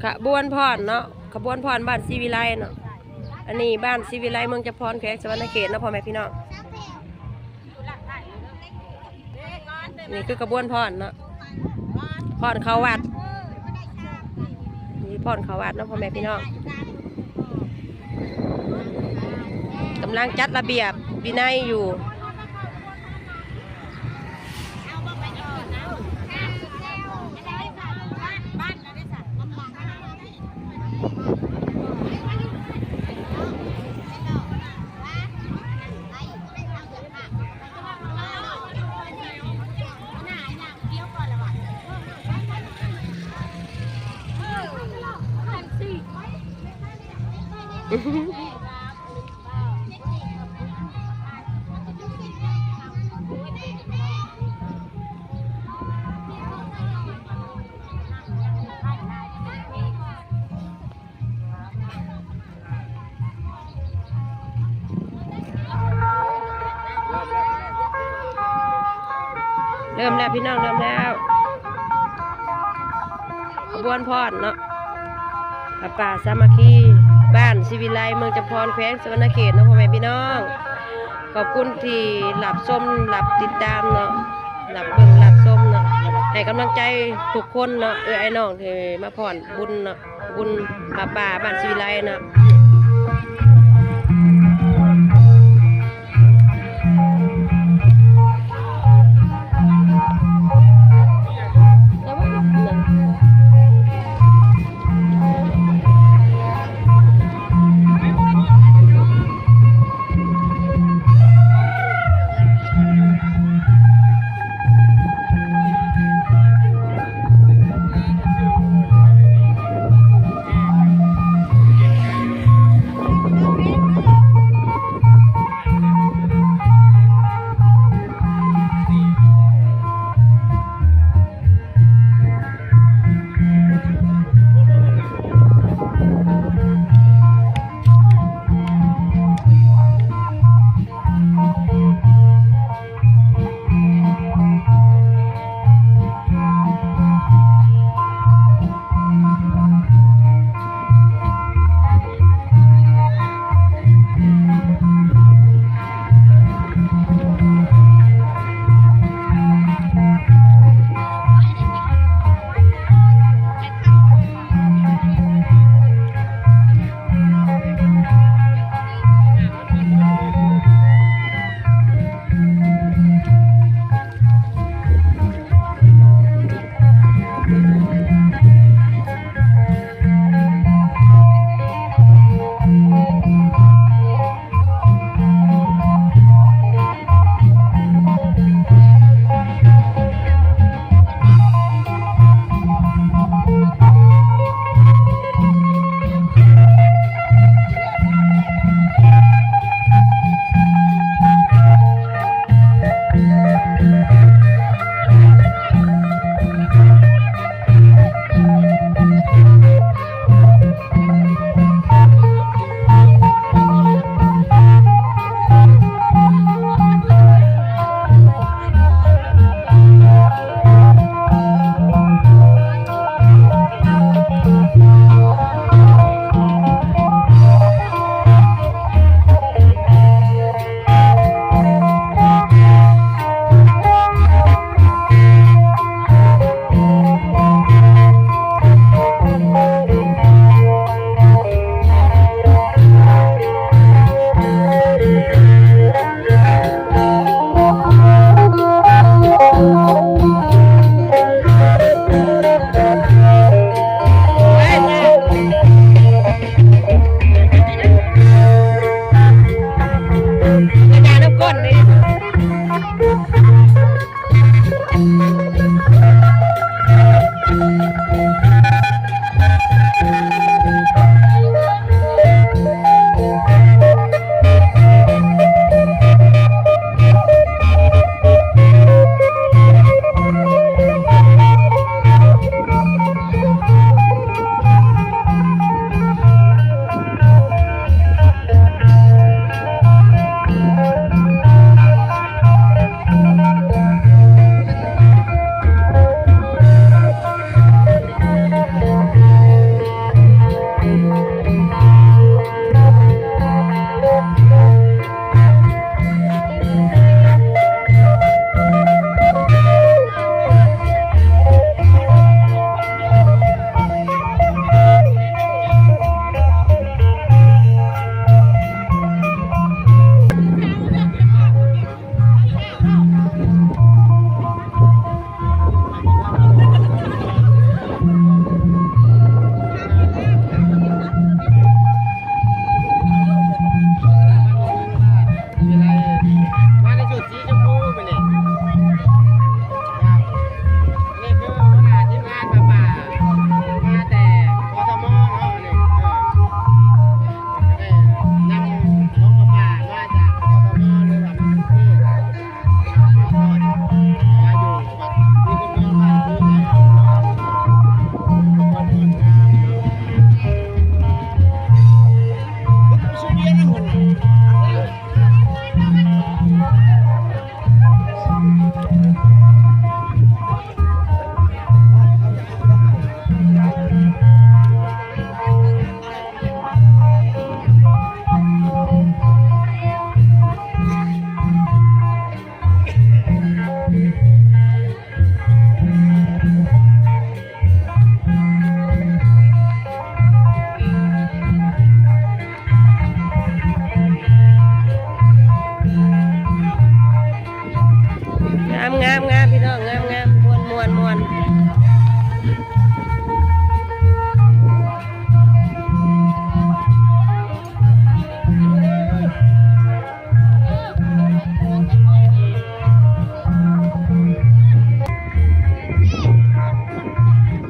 ขบวนพรเนาะขบวนพรบ้านศรีวิไลเนาะอันนี้บ้านศรีวิไลเมืองจะพรแขวงสวรรณเขตเนาะพ่อแม่พี่น้องนี่คือขบวนพรเนาะพรเขาวัดนี่พรเขาวัดเนาะพ่อแม่พี่น้องกำลังจัดระเบียบวินัยอยู่เริ่มแล้วพี่น้องเริ่มแล้วขบวนพรเนาะป่าสามัคคีบ้านศรีวิไลเมืองจำพรแขวงสวรรณเขตเนาะพ่อแม่พี่น้องขอบคุณที่หลับชมหลับติดตามเนาะหลับเบิ่งหลับชมเนาะให้กำลังใจทุกคนเนาะไอ้น้องที่มาพรบุญเนาะบุญป่าบ้านศรีวิไลเนาะ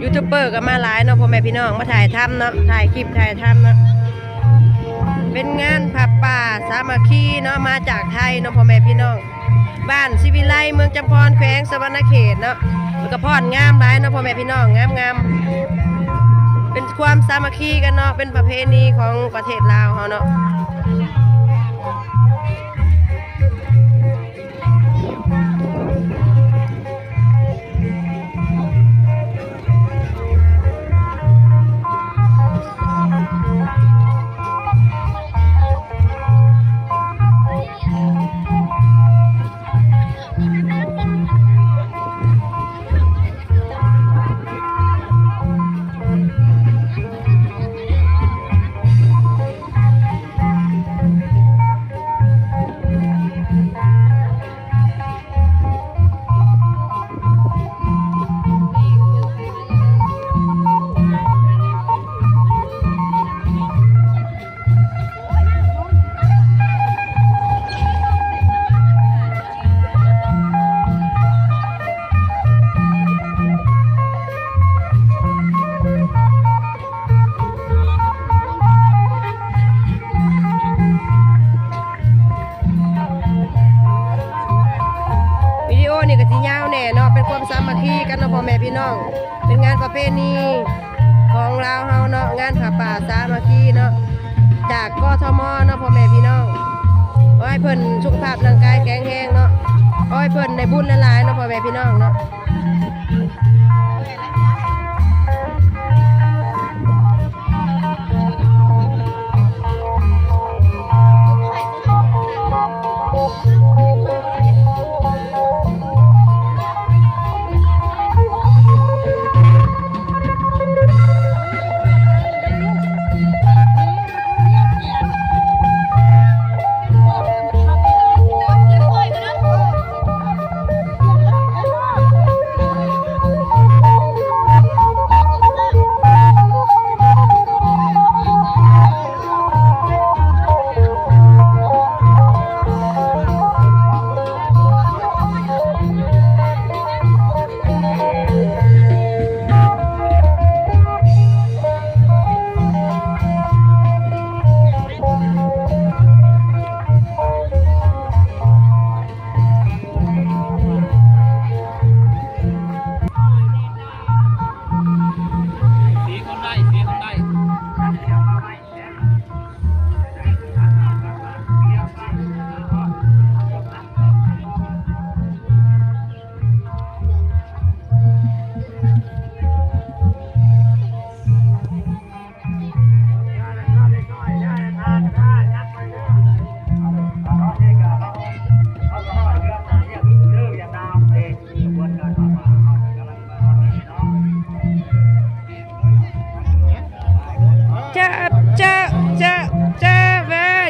ยูทูบเบอร์ก็มาหลายเนาะพ่อแม่พี่น้องมาถ่ายทำเนาะถ่ายคลิปถ่ายทำเนาะเป็นงานผับป่าสามัคคีเนาะมาจากไทยเนาะพ่อแม่พี่น้องบ้านศิวิไลเมืองจำพรแขวงสวรรณเขตเนาะมันก็พอดงามหลายเนาะพ่อแม่พี่น้องงามเป็นความสามัคคีกันเนาะเป็นประเพณีของประเทศลาวเขาเนาะนี่ก็สิยาวแน่เนาะเป็นความสามัคคีกันเนาะพ่อแม่พี่น้องเป็นงานประเพณีของลาวเฮาเนาะงานผ้าป่าสามัคคีเนาะจากกทมเนาะพ่อแม่พี่น้องขอให้เพิ่นสุขภาพร่างกายแข็งแรงเนาะขอให้เพิ่นได้บุญหลายๆเนาะพ่อแม่พี่น้องเนาะ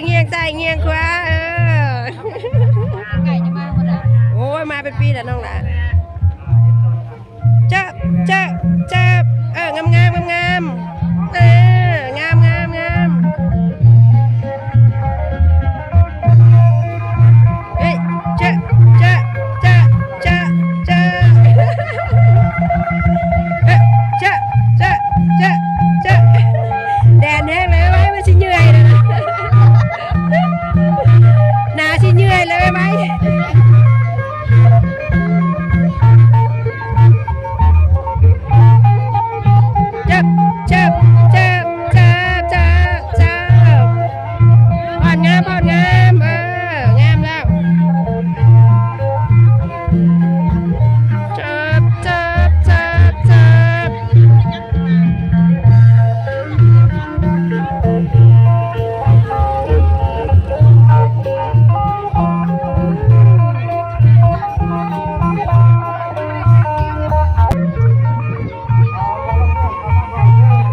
เงียงซ้ายเงียงขวาไก่จะมาหมดอ่ะโอ้ยมาเป็นปีแล้วน้องหล่ะเจ๊งามงามงามงามเฮ้ยเจ๊แดนแห้งเลยไว้ไม่ใช่เหนื่อยเลยนะนาชิเหนื่อยเลยไหมเจ็บผ่อนงามงามแล้วเจ็บ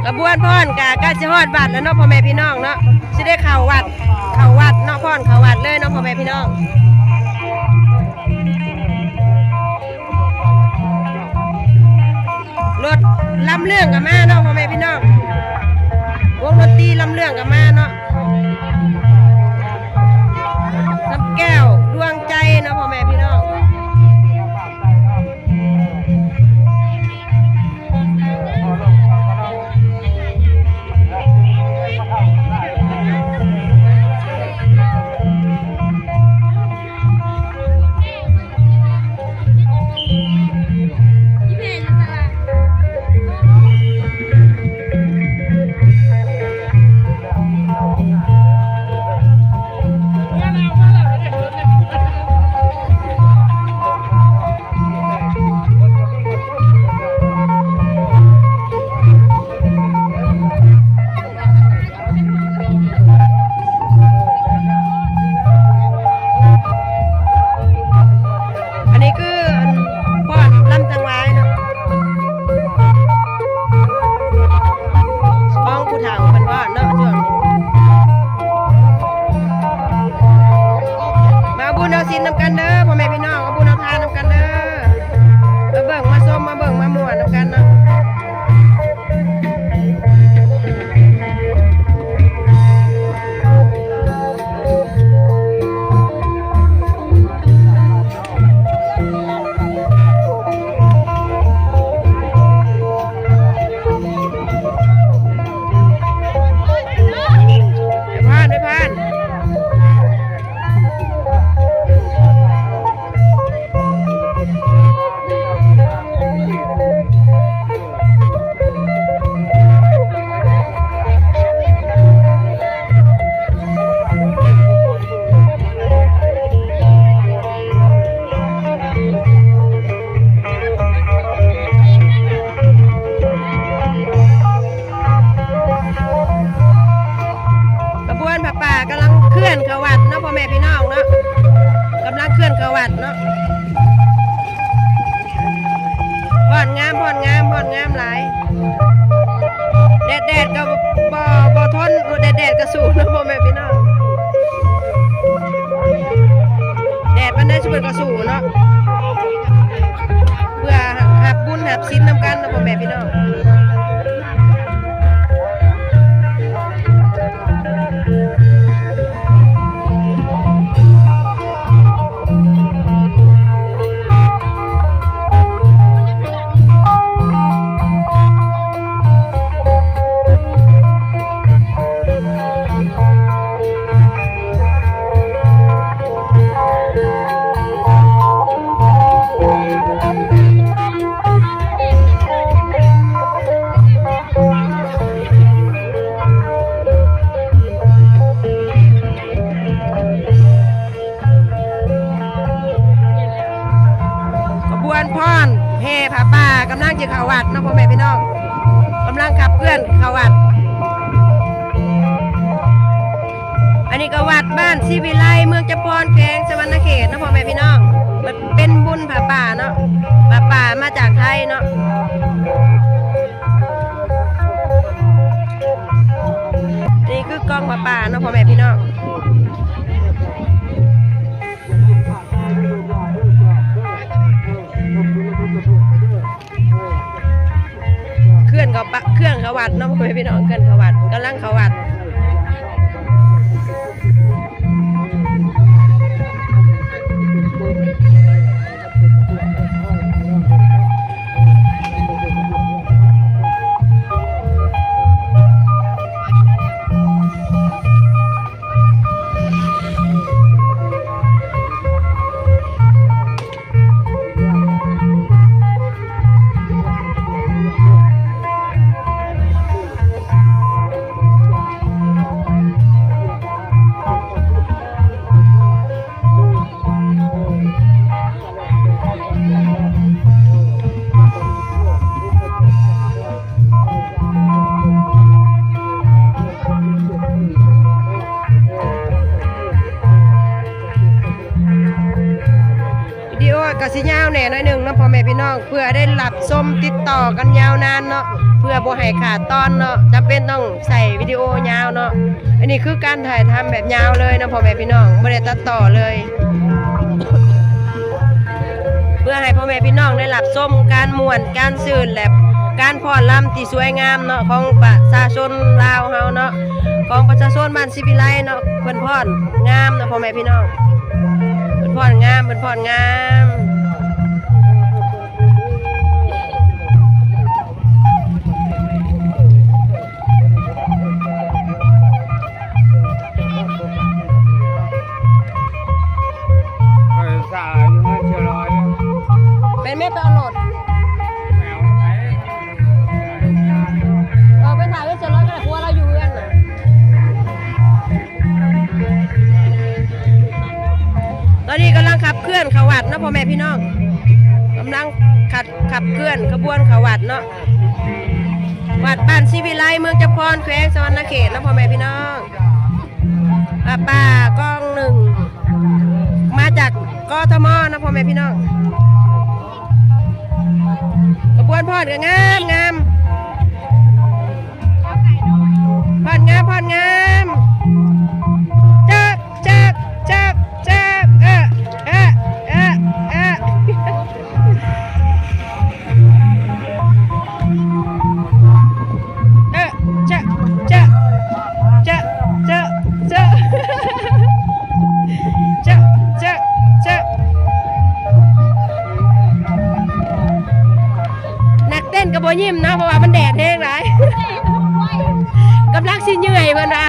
กระบวนพรกะก็จะฮอดวัดแล้วเนาะพ่อแม่พี่น้องเนาะสิได้เข้าวัดเนาะพรเข้าวัดเลยเนาะพ่อแม่พี่น้องรถลำเรื่องกับมาเนาะพ่อแม่พี่น้องวงดนตรีลำเรื่องกับมาเนาะน้ำแก้วดวงใจเนาะพ่อแม่พี่น้อง เ อนงามหลายแดดก็บ่ทนแดดก็สู้นะพ่อแม่พี่น้องแดดมันได้ช่วยก็สู้เนาะเพื่อหับบุญหับศีลนำกันนะพ่อแม่พี่น้องพ่อนแห่ผาป่ากำลังจะเข้าวัดนะพ่อแม่พี่น้องกำลังขับเคลื่อนเข้าวัดอันนี้ก็วัดบ้านศรีวิไลเมืองจำปอนแขวงสวรรณเขตนะพ่อแม่พี่น้องมันเป็นบุญผาป่าเนาะผาป่ามาจากไทยเนาะนี่คือกองผาป่าเนาะพ่อแม่พี่น้องเคลื่อนเขาวัดน้องพ่อแม่พี่น้องเคลื่อนเขาวัดกำลังเขาวัดก็สิยาวแหน่หน่อยหนึ่งนะพ่อแม่พี่น้องเพื่อได้รับชมติดต่อกันยาวนานเนาะเพื่อบ่ให้ขาดตอนเนาะจำเป็นต้องใส่วิดีโอยาวเนาะอันนี้คือการถ่ายทำแบบยาวเลยนะพ่อแม่พี่น้องไม่ได้ตัดต่อเลย เพื่อให้พ่อแม่พี่น้องได้รับชมการม่วนการสื่นและการฟ้อนรำที่สวยงามเนาะของประชาชนลาวเฮาเนาะของประชาชนบ้านศรีวิไลเนาะเพิ่นฟ้อนงามนะพ่อแม่พี่น้องเพิ่นฟ้อนงามเพิ่นฟ้อนงามเป็นไม่ไปเอาโหลดไปถ่ายไว้เสร็จแล้วก็ครัวเราอยู่กันน่ะตอนนี้กำลังขับเคลื่อนเขาวัดนะพ่อแม่พี่น้องกำลังขับเคลื่อนขบวนเขาวัดเนาะวัดบ้านศรีวิไลเมืองจำปอนแขวงสวรรณเขตนะพ่อแม่พี่น้องป่ากองหนึ่งมาจากกทมนะพ่อแม่พี่น้องกระบวนพอดก็งามงามพอดงามพอดงามจับจับจับจับกระโบยิ้มนะเพราะว่ามันแดดแห้งหลายกำลังสิเหนื่อยเพิ่นว่า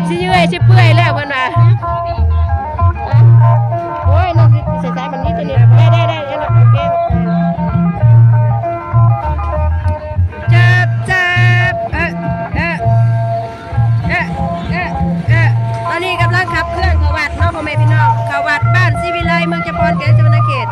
สิเหนื่อยสิเปื่อยแล้วเพิ่นว่าโอ้ยน้องสิใส่มันนิดนึงได้โอเคจับตอนนี้กำลังขับเคลื่อนเขาวัดเนาะพ่อแม่พี่น้องเขาวัดบ้านศรีวิไลเมืองจำปอนแขวงสวรรณเขต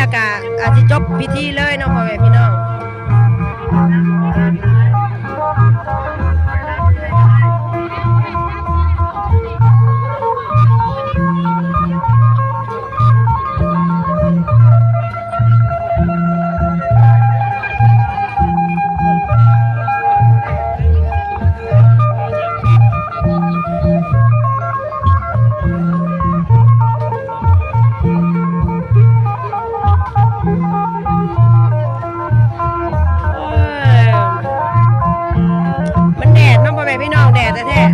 แล้วก็อาจจะจบพิธีเลยเนาะพ่อแม่พี่น้องพี่น้องแดดแท้ๆ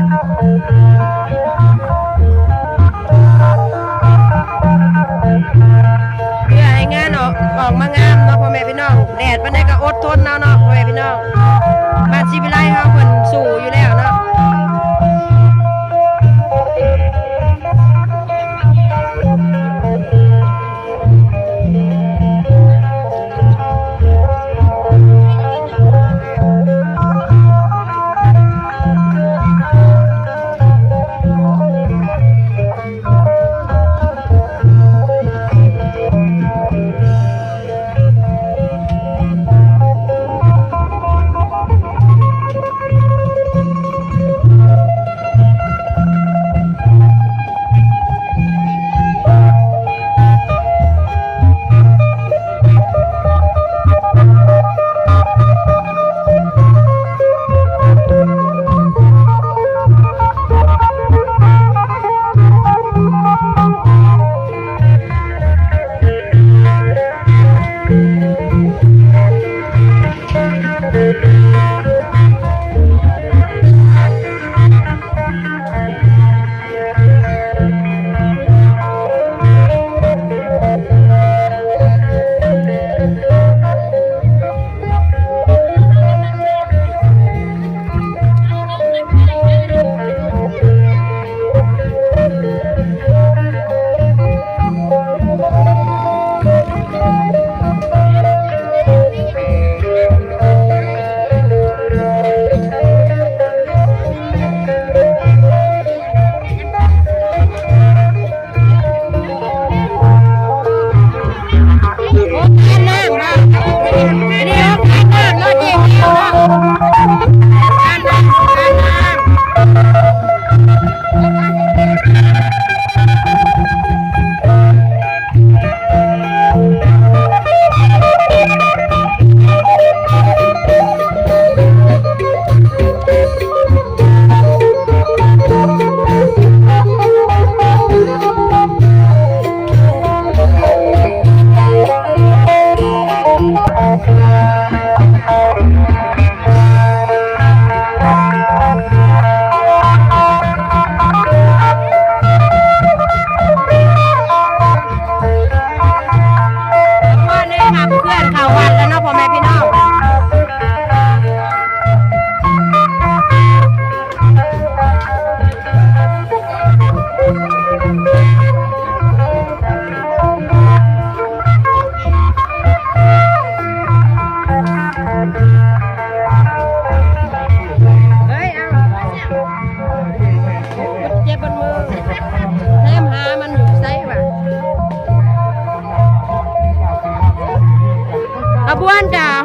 เพื่อให้งานออกมางามเนาะพ่อแม่พี่น้องแดดมันได้ก็อดทนเนาะพ่อแม่พี่น้องบ้านศิวิไลเฮาเพิ่นสู้อยู่แล้วเนาะ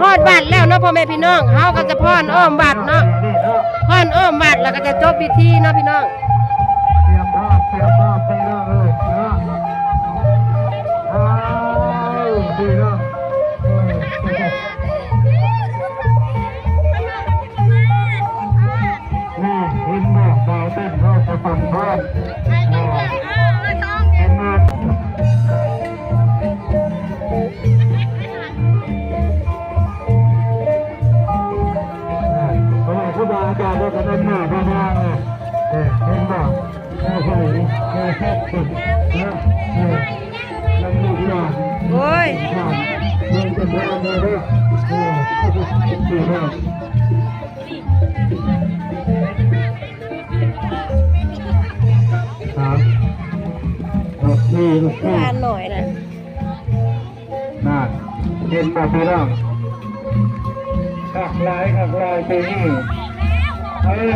ฮอดบัตรแล้วเนาะพ่อแม่พี่น้องเฮาก็จะพรอ้อมบัตรเนาะพรอ้อมบัตรแล้วก็จะจบพิธีเนาะพี่น้องเตรียมภาพไปเลยนะดีนะนี่เห็นไหมดาวเต้นเขาจะปั่นบ้านเห็นไหมผู้บาอาจารย์ก็นั่นหน้าพม่าเห็นไหมโอ้โหโอ้โหสุดนะลำลูกหลานโอ้ยเดินจะเดินเลยด้วยโอ้ดีมากครับนี่ลูกนี่ทานหน่อยนะน่าเห็นป่ะพี่น้องขักลายปีนี้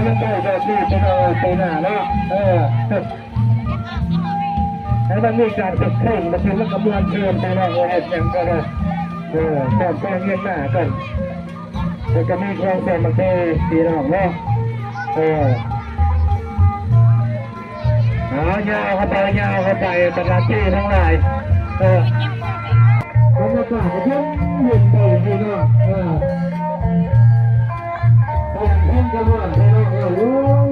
มันได้แบบนี้เป็นเอาไปหน้าเนาะ ให้มันมีการฝึกฝนมาถึงมันกำลังเชิญไปแล้วเห็นอย่างก็ได้แต่แป้งเงี้ยหน้ากันแล้วก็มีความสามัคคีพี่น้องเนาะยาวเข้าไปยาวเข้าไปบรรดาที่ทั้งหลายบรรยากาศก็ชุ่มเย็นดีพี่น้องเพ่งกันว่าพี่น้อง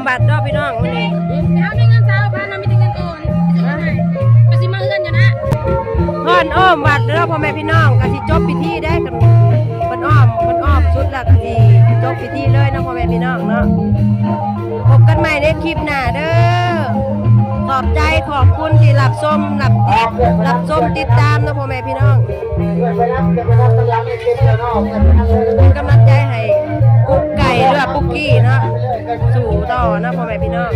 บัตรเนาะพี่น้องวันนี้ เอาในเงิน3,000นะมีแต่เงินโอนไปสิมาเฮือนอยู่นะ ฮ้อนอ้อมบัตรเนาะพ่อแม่พี่น้องก็สิจบพิธีได้กันเพิ่นอ้อมสุดแล้วก็สิจบพิธีเลยเนาะพ่อแม่พี่น้องเนาะพบกันใหม่ในคลิปหน้าเด้อขอบใจขอบคุณที่รับชมติดตามเนาะพ่อแม่พี่น้องเป็นกำลังใจให้กุ๊กไก่หรือว่าปุ๊กกี้เนาะสู่ต่อเนาะพ่อแม่พี่น้อง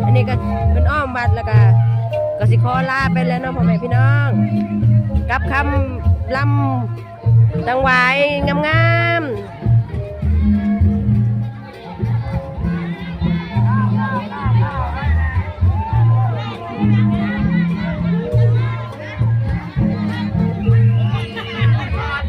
อันนี้ก็เป็นอ้อมบัตรแล้วก็สิขอลาไปแล้วเนาะพ่อแม่พี่น้องกับคำลำจังหวายงาม